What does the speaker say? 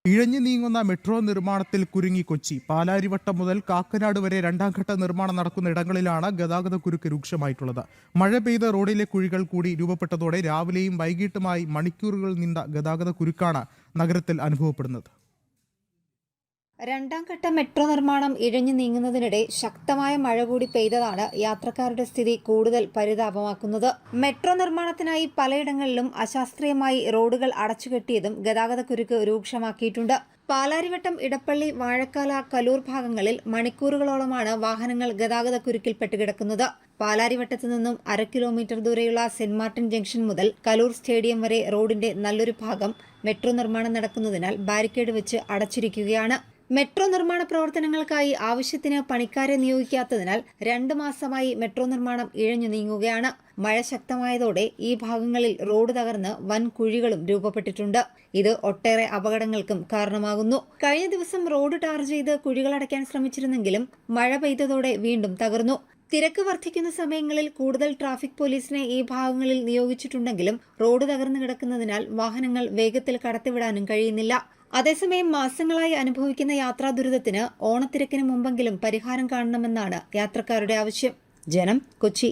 ഇഴഞ്ഞു നീങ്ങുന്ന മെട്രോ നിർമ്മാണത്തിൽ കുരുങ്ങി കൊച്ചി. പാലാരിവട്ടം മുതൽ കാക്കനാട് വരെ രണ്ടാംഘട്ട നിർമ്മാണം നടക്കുന്ന ഇടങ്ങളിലാണ് ഗതാഗത കുരുക്ക് രൂക്ഷമായിട്ടുള്ളത്. മഴ പെയ്ത റോഡിലെ കുഴികൾ കൂടി രൂപപ്പെട്ടതോടെ രാവിലെയും വൈകിട്ടുമായി മണിക്കൂറുകൾ നീണ്ട ഗതാഗത കുരുക്കാണ് നഗരത്തിൽ അനുഭവപ്പെടുന്നത്. രണ്ടാംഘട്ട മെട്രോ നിർമ്മാണം ഇഴഞ്ഞു നീങ്ങുന്നതിനിടെ ശക്തമായ മഴ കൂടി പെയ്തതാണ് യാത്രക്കാരുടെ സ്ഥിതി കൂടുതൽ പരിതാപമാക്കുന്നത്. മെട്രോ നിർമ്മാണത്തിനായി പലയിടങ്ങളിലും അശാസ്ത്രീയമായി റോഡുകൾ അടച്ചുകെട്ടിയതും ഗതാഗതക്കുരുക്ക് രൂക്ഷമാക്കിയിട്ടുണ്ട്. പാലാരിവട്ടം, ഇടപ്പള്ളി, വാഴക്കാല, കലൂർ ഭാഗങ്ങളിൽ മണിക്കൂറുകളോളമാണ് വാഹനങ്ങൾ ഗതാഗതക്കുരുക്കിൽപ്പെട്ട് കിടക്കുന്നത്. പാലാരിവട്ടത്തു നിന്നും 1/2 കിലോമീറ്റർ ദൂരെയുള്ള സെന്റ് മാർട്ടിൻ ജംഗ്ഷൻ മുതൽ കലൂർ സ്റ്റേഡിയം വരെ റോഡിന്റെ നല്ലൊരു ഭാഗം മെട്രോ നിർമ്മാണം നടക്കുന്നതിനാൽ ബാരിക്കേഡ് വെച്ച് അടച്ചിരിക്കുകയാണ്. മെട്രോ നിർമ്മാണ പ്രവർത്തനങ്ങൾക്കായി ആവശ്യത്തിന് പണിക്കാരെ നിയോഗിക്കാത്തതിനാൽ 2 മാസമായി മെട്രോ നിർമ്മാണം ഇഴഞ്ഞു നീങ്ങുകയാണ്. മഴ ശക്തമായതോടെ ഈ ഭാഗങ്ങളിൽ റോഡ് തകർന്ന് വൻ കുഴികളും രൂപപ്പെട്ടിട്ടുണ്ട്. ഇത് ഒട്ടേറെ അപകടങ്ങൾക്കും കാരണമാകുന്നു. കഴിഞ്ഞ ദിവസം റോഡ് ടാർ ചെയ്ത് കുഴികളടയ്ക്കാൻ ശ്രമിച്ചിരുന്നെങ്കിലും മഴ പെയ്തതോടെ വീണ്ടും തകർന്നു. തിരക്ക് വർദ്ധിക്കുന്ന സമയങ്ങളിൽ കൂടുതൽ ട്രാഫിക് പോലീസിനെ ഈ ഭാഗങ്ങളിൽ നിയോഗിച്ചിട്ടുണ്ടെങ്കിലും റോഡ് തകർന്നു കിടക്കുന്നതിനാൽ വാഹനങ്ങൾ വേഗത്തിൽ കടത്തിവിടാനും കഴിയുന്നില്ല. അതേസമയം മാസങ്ങളായി അനുഭവിക്കുന്ന യാത്രാ ദുരിതത്തിന് ഓണത്തിരക്കിന് മുമ്പെങ്കിലും പരിഹാരം കാണണമെന്നാണ് യാത്രക്കാരുടെ ആവശ്യം. ജനം, കൊച്ചി.